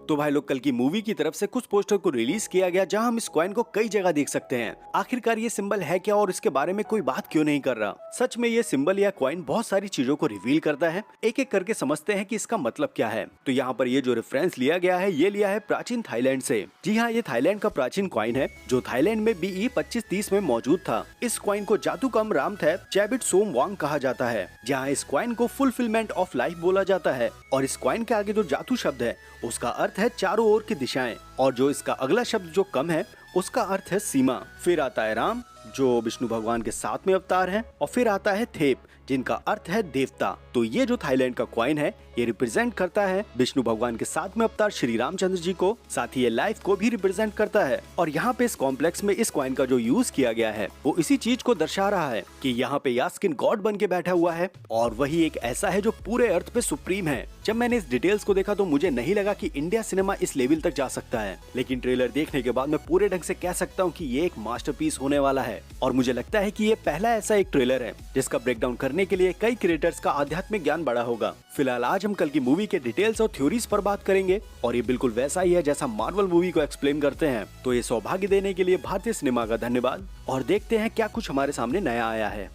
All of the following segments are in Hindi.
तो भाई लोग कल की मूवी की तरफ से कुछ पोस्टर को रिलीज किया गया जहां हम इस कॉइन को कई जगह देख सकते हैं। आखिरकार ये सिंबल है क्या और इसके बारे में कोई बात क्यों नहीं कर रहा। सच में ये सिंबल या कॉइन बहुत सारी चीजों को रिवील करता है। एक एक करके समझते हैं कि इसका मतलब क्या है। तो यहाँ पर ये जो रेफरेंस लिया गया है ये लिया है प्राचीन थाईलैंड से। जी हाँ, ये थाईलैंड का प्राचीन कॉइन है जो थाईलैंड में BE 2530 में मौजूद था। इस कॉइन को जातु कम रामथैप चैबिट सोम वांग कहा जाता है, जहाँ इस कॉइन को फुलफिलमेंट ऑफ लाइफ बोला जाता है। और इस कॉइन के आगे जो जातु शब्द है उसका अर्थ है चारों ओर की दिशाएं, और जो इसका अगला शब्द जो कम है उसका अर्थ है सीमा। फिर आता है राम जो विष्णु भगवान के 7वें अवतार हैं, और फिर आता है थेप जिनका अर्थ है देवता। तो ये जो थाईलैंड का कॉइन है ये रिप्रेजेंट करता है विष्णु भगवान के 7वें अवतार श्री रामचंद्र जी को, साथ ही ये लाइफ को भी रिप्रेजेंट करता है। और यहाँ पे इस कॉम्प्लेक्स में इस कॉइन का जो यूज किया गया है वो इसी चीज को दर्शा रहा है कि यहाँ पे यास्किन गॉड बन के बैठा हुआ है, और वही एक ऐसा है जो पूरे अर्थ पे सुप्रीम है। जब मैंने इस डिटेल्स को देखा तो मुझे नहीं लगा कि इंडिया सिनेमा इस लेवल तक जा सकता है, लेकिन ट्रेलर देखने के बाद मैं पूरे ढंग से कह सकता हूँ कि ये एक मास्टरपीस होने वाला है। और मुझे लगता है कि ये पहला ऐसा एक ट्रेलर है जिसका ब्रेकडाउन करने के लिए कई क्रिएटर्स का आध्यात्मिक ज्ञान बढ़ा होगा। फिलहाल आज हम कल की मूवी के डिटेल्स और थ्योरीज पर बात करेंगे, और ये बिल्कुल वैसा ही है जैसा मार्वल मूवी को एक्सप्लेन करते हैं। तो ये सौभाग्य देने के लिए भारतीय सिनेमा का धन्यवाद, और देखते हैं क्या कुछ हमारे सामने नया आया है।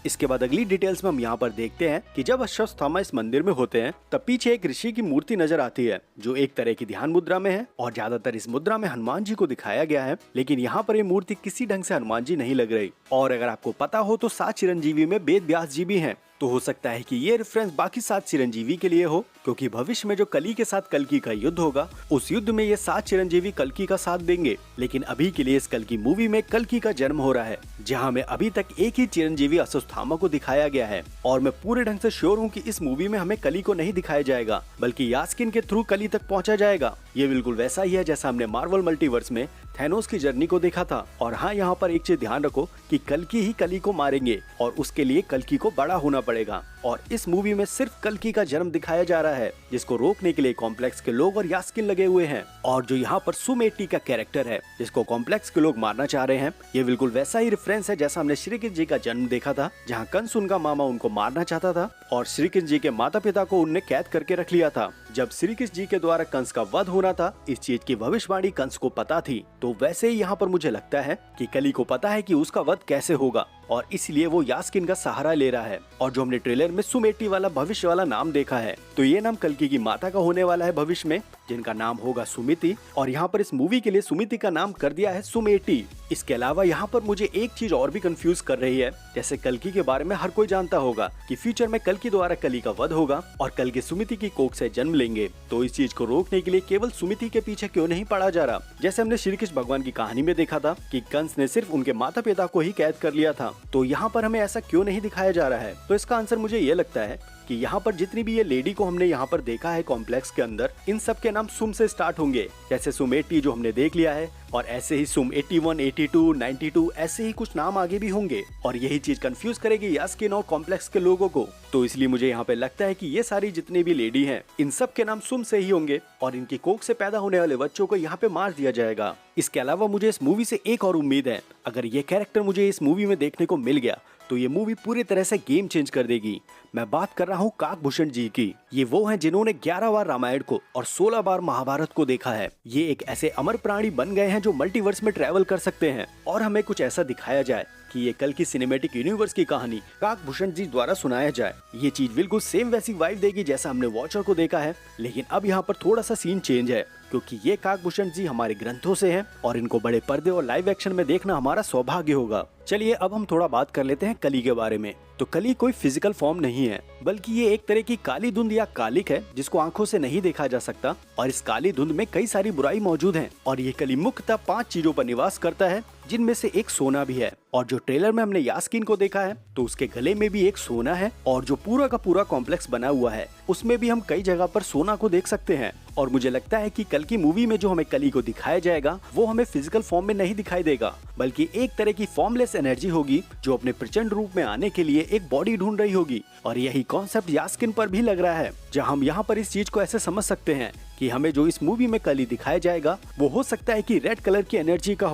इसके बाद अगली डिटेल्स में हम यहाँ पर देखते हैं कि जब अश्वत्थामा इस मंदिर में होते हैं तब पीछे एक ऋषि की मूर्ति नजर आती है जो एक तरह की ध्यान मुद्रा में है, और ज्यादातर इस मुद्रा में हनुमान जी को दिखाया गया है। लेकिन यहाँ पर ये मूर्ति किसी ढंग से हनुमान जी नहीं लग रही। और अगर आपको पता हो तो 7 चिरंजीवी में वेद व्यास जी भी हैं, तो हो सकता है कि ये रेफरेंस बाकी 7 चिरंजीवी के लिए हो, क्योंकि भविष्य में जो कली के साथ कल्कि का युद्ध होगा उस युद्ध में ये 7 चिरंजीवी कल्कि का साथ देंगे। लेकिन अभी के लिए इस कल्कि मूवी में कल्कि का जन्म हो रहा है, जहां में अभी तक एक ही चिरंजीवी अश्वत्थामा को दिखाया गया है। और मैं पूरे ढंग से श्योर हूँ कि इस मूवी में हमें कली को नहीं दिखाया जाएगा, बल्कि यास्किन के थ्रू कली तक पहुंचा जाएगा। ये बिल्कुल वैसा ही है जैसा हमने मार्वल मल्टीवर्स में थैनोस की जर्नी को देखा था। और हाँ, यहाँ पर एक चीज ध्यान रखो कि कल्कि ही कली को मारेंगे, और उसके लिए कल्कि को बड़ा होना पड़ेगा। और इस मूवी में सिर्फ कल्कि का जन्म दिखाया जा रहा है, जिसको रोकने के लिए कॉम्प्लेक्स के लोग और यास्किन लगे हुए हैं। और जो यहाँ पर सुमेटी का कैरेक्टर है जिसको कॉम्प्लेक्स के लोग मारना चाह रहे हैं, ये बिल्कुल वैसा ही रेफरेंस है जैसा हमने श्री कृष्ण जी का जन्म देखा था, जहाँ कंस उनका मामा उनको मारना चाहता था और श्री कृष्ण जी के माता पिता को उनने कैद करके रख लिया था। जब श्री कृष्ण जी के द्वारा कंस का वध होना था, इस चीज की भविष्यवाणी कंस को पता थी। तो वैसे ही यहाँ पर मुझे लगता है कि कली को पता है कि उसका वध कैसे होगा, और इसलिए वो यास्किन का सहारा ले रहा है। और जो हमने ट्रेलर में सुमेटी वाला भविष्य वाला नाम देखा है, तो ये नाम कल्कि की माता का होने वाला है भविष्य में, जिनका नाम होगा सुमिति। और यहाँ पर इस मूवी के लिए सुमिति का नाम कर दिया है सुमेटी। इसके अलावा यहाँ पर मुझे एक चीज और भी कंफ्यूज कर रही है। जैसे कल्कि के बारे में हर कोई जानता होगा कि फ्यूचर में कल्कि द्वारा कली का वध होगा और कल्कि सुमिति की कोख से जन्म लेंगे। तो इस चीज को रोकने के लिए केवल सुमिति के पीछे क्यों नहीं पड़ा जा रहा, जैसे हमने श्री कृष्ण भगवान की कहानी में देखा था कि कंस ने सिर्फ उनके माता पिता को ही कैद कर लिया था। तो यहाँ पर हमें ऐसा क्यों नहीं दिखाया जा रहा है। तो इसका आंसर मुझे ये लगता है कि यहाँ पर जितनी भी ये लेडी को हमने यहाँ पर देखा है कॉम्प्लेक्स के अंदर, इन सब के नाम सुम से स्टार्ट होंगे। जैसे सुमेटी जो हमने देख लिया है, और ऐसे ही सुम 81, 82, 92 ऐसे ही कुछ नाम आगे भी होंगे, और यही चीज कंफ्यूज करेगी यास्किन और कॉम्प्लेक्स के लोगों को। तो इसलिए मुझे यहाँ पे लगता है कि ये सारी जितनी भी लेडी हैं इन सब के नाम सुम से ही होंगे, और इनकी कोख से पैदा होने वाले बच्चों को यहाँ पे मार दिया जाएगा। इसके अलावा मुझे इस मूवी से एक और उम्मीद है। अगर ये कैरेक्टर मुझे इस मूवी में देखने को मिल गया तो ये मूवी पूरी तरह से गेम चेंज कर देगी। मैं बात कर रहा हूँ काकभूषण जी की। ये वो हैं जिन्होंने 11 बार रामायण को और 16 बार महाभारत को देखा है। ये एक ऐसे अमर प्राणी बन गए हैं जो मल्टीवर्स में ट्रैवल कर सकते हैं। और हमें कुछ ऐसा दिखाया जाए कि ये कल की सिनेमैटिक यूनिवर्स की कहानी काकभूषण जी द्वारा सुनाया जाए। ये चीज बिल्कुल सेम वैसी वाइब देगी जैसा हमने वॉचर को देखा है। लेकिन अब यहाँ पर थोड़ा सा सीन चेंज है, क्योंकि ये काकभूषण जी हमारे ग्रंथों से हैं, और इनको बड़े पर्दे और लाइव एक्शन में देखना हमारा सौभाग्य होगा। चलिए अब हम थोड़ा बात कर लेते हैं कली के बारे में। तो कली कोई फिजिकल फॉर्म नहीं है, बल्कि ये एक तरह की काली धुंध या कालिक है जिसको आंखों से नहीं देखा जा सकता। और इस काली धुंध में कई सारी बुराई मौजूद हैं, और ये कली मुख्यतः 5 चीजों पर निवास करता है, जिनमें से एक सोना भी है। और जो ट्रेलर में हमने यास्किन को देखा है तो उसके गले में भी एक सोना है, और जो पूरा का पूरा कॉम्प्लेक्स बना हुआ है उसमें भी हम कई जगह पर सोना को देख सकते हैं। और मुझे लगता है कि कल की मूवी में जो हमें कली को दिखाया जाएगा वो हमें फिजिकल फॉर्म में नहीं दिखाई देगा, बल्कि एक तरह की फॉर्मलेस एनर्जी होगी जो अपने प्रचंड रूप में आने के लिए एक बॉडी ढूंढ रही होगी। और यही कॉन्सेप्ट यास्किन पर भी लग रहा है, जहां हम यहाँ पर इस चीज को ऐसे समझ सकते हैं कि हमें जो इस मूवी में कली दिखाया जाएगा वो हो सकता है कि रेड कलर की एनर्जी का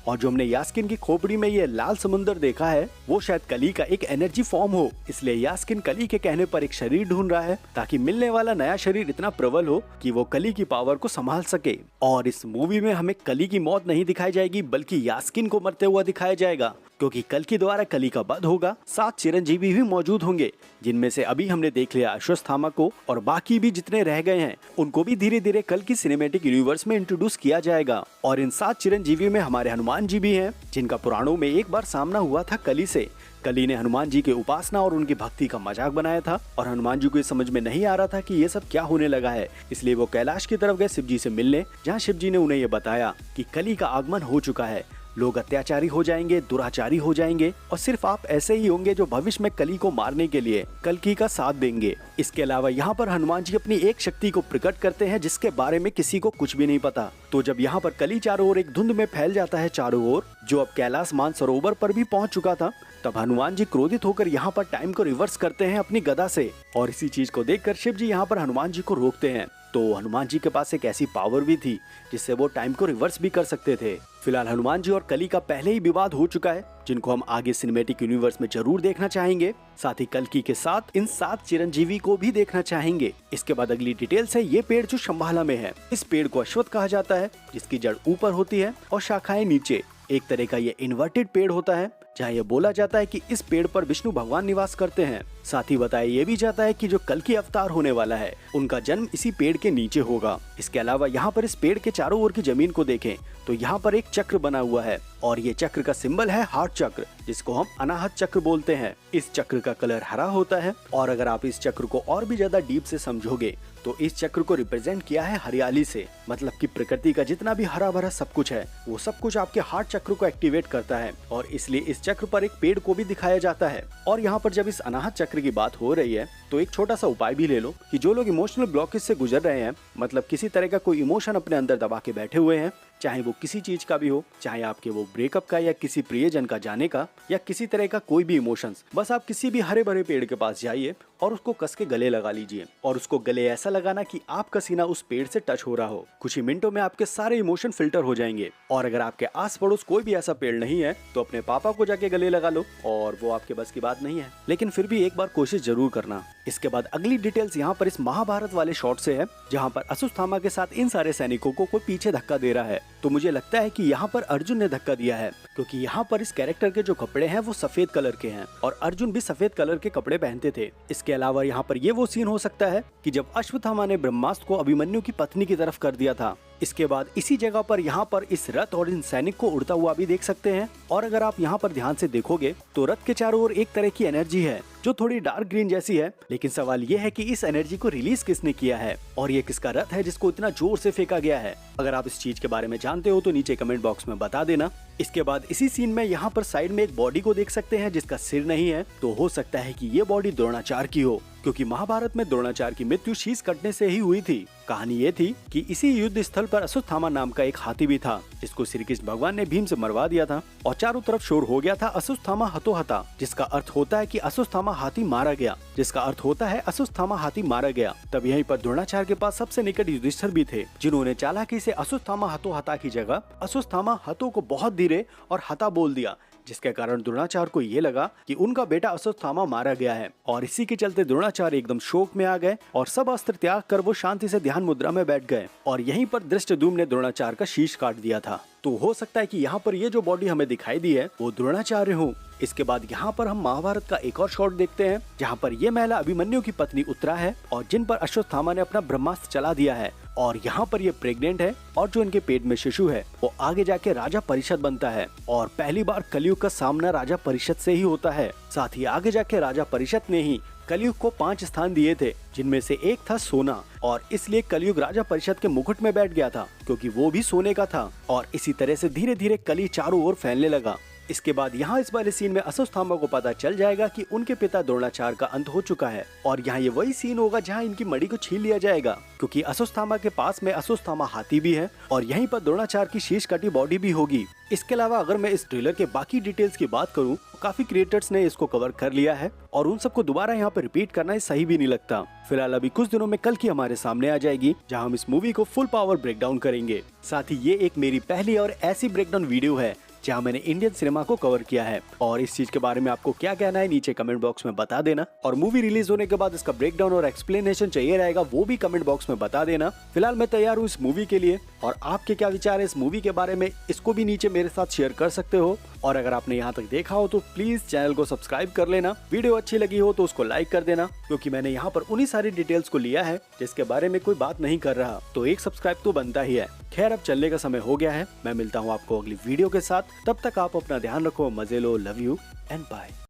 और जो हमने यास्किन की खोपड़ी में ये लाल समुंदर देखा है वो शायद कली का एक एनर्जी फॉर्म हो, इसलिए यास्किन कली के कहने पर एक शरीर ढूंढ रहा है ताकि मिलने वाला नया शरीर इतना प्रबल हो कि वो कली की पावर को संभाल सके। और इस मूवी में हमें कली की मौत नहीं दिखाई जाएगी बल्कि यास्किन को मरते हुआ दिखाया जाएगा, क्योंकि कल्कि द्वारा कली का वध होगा। 7 चिरंजीवी भी मौजूद होंगे, जिनमें से अभी हमने देख लिया अश्वत्थामा को, और बाकी भी जितने रह गए हैं उनको भी धीरे धीरे कल्कि सिनेमैटिक यूनिवर्स में इंट्रोड्यूस किया जाएगा। और इन 7 चिरंजीवी में हमारे हनुमान जी भी हैं, जिनका पुराणों में एक बार सामना हुआ था कली से। कली ने हनुमान जी के उपासना और उनकी भक्ति का मजाक बनाया था और हनुमान जी को ये समझ में नहीं आ रहा था कि ये सब क्या होने लगा है, इसलिए वो कैलाश की तरफ गए शिव जी से मिलने, जहाँ शिव जी ने उन्हें ये बताया कि कली का आगमन हो चुका है, लोग अत्याचारी हो जाएंगे, दुराचारी हो जाएंगे और सिर्फ आप ऐसे ही होंगे जो भविष्य में कली को मारने के लिए कल्कि का साथ देंगे। इसके अलावा यहाँ पर हनुमान जी अपनी एक शक्ति को प्रकट करते हैं जिसके बारे में किसी को कुछ भी नहीं पता। तो जब यहाँ पर कली चारों ओर एक धुंध में फैल जाता है चारों ओर, जो अब कैलाश मानसरोवर पर भी पहुंच चुका था, तब हनुमान जी क्रोधित होकर यहाँ पर टाइम को रिवर्स करते हैं अपनी गदा से। और इसी चीज को देखकर शिव जी यहाँ पर हनुमान जी को रोकते हैं। तो हनुमान जी के पास एक ऐसी पावर भी थी जिससे वो टाइम को रिवर्स भी कर सकते थे। फिलहाल हनुमान जी और कली का पहले ही विवाद हो चुका है, जिनको हम आगे सिनेमैटिक यूनिवर्स में जरूर देखना चाहेंगे। साथ ही कल्कि के साथ इन 7 चिरंजीवी को भी देखना चाहेंगे। इसके बाद अगली डिटेल्स है ये पेड़ जो शंभाला में है। इस पेड़ को अश्वत्थ कहा जाता है, जिसकी जड़ ऊपर होती है और शाखाएं नीचे। एक तरह का ये इन्वर्टेड पेड़ होता है, जहाँ ये बोला जाता है कि इस पेड़ पर विष्णु भगवान निवास करते हैं। साथ ही बताया ये भी जाता है कि जो कल्कि अवतार होने वाला है उनका जन्म इसी पेड़ के नीचे होगा। इसके अलावा यहाँ पर इस पेड़ के चारों ओर की जमीन को देखें तो यहाँ पर एक चक्र बना हुआ है और ये चक्र का सिंबल है हार्ट चक्र, जिसको हम अनाहत चक्र बोलते हैं। इस चक्र का कलर हरा होता है और अगर आप इस चक्र को और भी ज्यादा डीप से समझोगे तो इस चक्र को रिप्रेजेंट किया है हरियाली से, मतलब कि प्रकृति का जितना भी हरा भरा सब कुछ है वो सब कुछ आपके हार्ट चक्र को एक्टिवेट करता है और इसलिए इस चक्र पर एक पेड़ को भी दिखाया जाता है। और यहाँ पर जब इस अनाहत चक्र की बात हो रही है तो एक छोटा सा उपाय भी ले लो कि जो लोग इमोशनल ब्लॉकेज से गुजर रहे हैं, मतलब किसी तरह का कोई इमोशन अपने अंदर दबा के बैठे हुए हैं, चाहे वो किसी चीज का भी हो, चाहे आपके वो ब्रेकअप का या किसी प्रियजन का जाने का या किसी तरह का कोई भी इमोशंस, बस आप किसी भी हरे भरे पेड़ के पास जाइए और उसको कस के गले लगा लीजिए और उसको गले ऐसा लगाना कि आपका सीना उस पेड़ से टच हो रहा हो। कुछ ही मिनटों में आपके सारे इमोशन फिल्टर हो जाएंगे। और अगर आपके आस पड़ोस कोई भी ऐसा पेड़ नहीं है तो अपने पापा को जाके गले लगा लो, और वो आपके बस की बात नहीं है, लेकिन फिर भी एक बार कोशिश जरूर करना। इसके बाद अगली डिटेल्स यहाँ पर इस महाभारत वाले शॉट से है, जहाँ पर अश्वत्थामा के साथ इन सारे सैनिकों को कोई पीछे धक्का दे रहा है। तो मुझे लगता है कि यहाँ पर अर्जुन ने धक्का दिया है, क्योंकि यहाँ पर इस कैरेक्टर के जो कपड़े हैं वो सफेद कलर के हैं और अर्जुन भी सफेद कलर के कपड़े पहनते थे। इसके अलावा यहाँ पर ये वो सीन हो सकता है कि जब अश्वत्थामा ने ब्रह्मास्त्र को अभिमन्यु की पत्नी की तरफ कर दिया था। इसके बाद इसी जगह पर यहाँ पर इस रथ और इन सैनिक को उड़ता हुआ भी देख सकते हैं। और अगर आप यहाँ पर ध्यान से देखोगे तो रथ के चारों ओर एक तरह की एनर्जी है जो थोड़ी डार्क ग्रीन जैसी है, लेकिन सवाल ये है कि इस एनर्जी को रिलीज किसने किया है और ये किसका रथ है जिसको इतना जोर से फेंका गया है। अगर आप इस चीज के बारे में जानते हो तो नीचे कमेंट बॉक्स में बता देना। इसके बाद इसी सीन में यहाँ पर साइड में एक बॉडी को देख सकते हैं जिसका सिर नहीं है, तो हो सकता है कि ये बॉडी द्रोणाचार्य की हो, क्योंकि महाभारत में द्रोणाचार्य की मृत्यु शीश कटने से ही हुई थी। कहानी ये थी कि इसी युद्ध स्थल पर अश्वत्थामा नाम का एक हाथी भी था, जिसको श्री कृष्ण भगवान ने भीम से मरवा दिया था और चारों तरफ शोर हो गया था अश्वत्थामा हतो हता, जिसका अर्थ होता है कि अश्वत्थामा हाथी मारा गया, जिसका अर्थ होता है अश्वत्थामा हाथी मारा गया। तब यहीं पर द्रोणाचार्य के पास सबसे निकट युधिष्ठिर भी थे, जिन्होंने चालाकी से अश्वत्थामा हतो हता की जगह अश्वत्थामा हतो को बहुत धीरे और हता बोल दिया, जिसके कारण द्रोणाचार्य को ये लगा कि उनका बेटा अश्वत्थामा मारा गया है। और इसी के चलते द्रोणाचार्य एकदम शोक में आ गए और सब अस्त्र त्याग कर वो शांति से ध्यान मुद्रा में बैठ गए और यहीं पर धृष्टद्युम्न ने द्रोणाचार्य का शीश काट दिया था। तो हो सकता है कि यहाँ पर ये जो बॉडी हमें दिखाई दी है वो द्रोणाचार्य हो। इसके बाद यहाँ पर हम महाभारत का एक और शॉट देखते हैं, जहाँ पर ये महिला अभिमन्यु की पत्नी उत्तरा है और जिन पर अश्वत्थामा ने अपना ब्रह्मास्त्र चला दिया है, और यहाँ पर ये प्रेग्नेंट है और जो इनके पेट में शिशु है वो आगे जाके राजा परिषद बनता है और पहली बार कलयुग का सामना राजा परिषद से ही होता है। साथ ही आगे जाके राजा परिषद ने ही कलयुग को 5 स्थान दिए थे, जिनमें से एक था सोना, और इसलिए कलयुग राजा परिषद के मुकुट में बैठ गया था क्योंकि वो भी सोने का था। और इसी तरह से धीरे धीरे कली चारों ओर फैलने लगा। इसके बाद यहाँ इस वाले सीन में अश्वत्थामा को पता चल जाएगा कि उनके पिता द्रोणाचार्य का अंत हो चुका है और यहाँ ये वही सीन होगा जहाँ इनकी मणि को छीन लिया जाएगा, क्योंकि अश्वत्थामा के पास में अश्वत्थामा हाथी भी है और यहीं पर द्रोणाचार्य की शीश कटी बॉडी भी होगी। इसके अलावा अगर मैं इस ट्रेलर के बाकी डिटेल्स की बात करूं तो काफी क्रिएटर्स ने इसको कवर कर लिया है और उन सबको दोबारा यहाँ पे रिपीट करना सही भी नहीं लगता। फिलहाल अभी कुछ दिनों में कल्कि हमारे सामने आ जाएगी, जहाँ हम इस मूवी को फुल पावर ब्रेकडाउन करेंगे। साथ ही ये एक मेरी पहली और ऐसी ब्रेकडाउन वीडियो है जहाँ मैंने इंडियन सिनेमा को कवर किया है। और इस चीज के बारे में आपको क्या कहना है नीचे कमेंट बॉक्स में बता देना। और मूवी रिलीज होने के बाद इसका ब्रेकडाउन और एक्सप्लेनेशन चाहिए रहेगा, वो भी कमेंट बॉक्स में बता देना। फिलहाल मैं तैयार हूँ इस मूवी के लिए, और आपके क्या विचार है इस मूवी के बारे में, इसको भी नीचे मेरे साथ शेयर कर सकते हो। और अगर आपने यहाँ तक देखा हो तो प्लीज चैनल को सब्सक्राइब कर लेना। वीडियो अच्छी लगी हो तो उसको लाइक कर देना, क्योंकि मैंने यहाँ पर उन्हीं सारी डिटेल्स को लिया है जिसके बारे में कोई बात नहीं कर रहा, तो एक सब्सक्राइब तो बनता ही है। खैर अब चलने का समय हो गया है, मैं मिलता हूँ आपको अगली वीडियो के साथ। तब तक आप अपना ध्यान रखो, मजे लो, लव यू एंड बाय।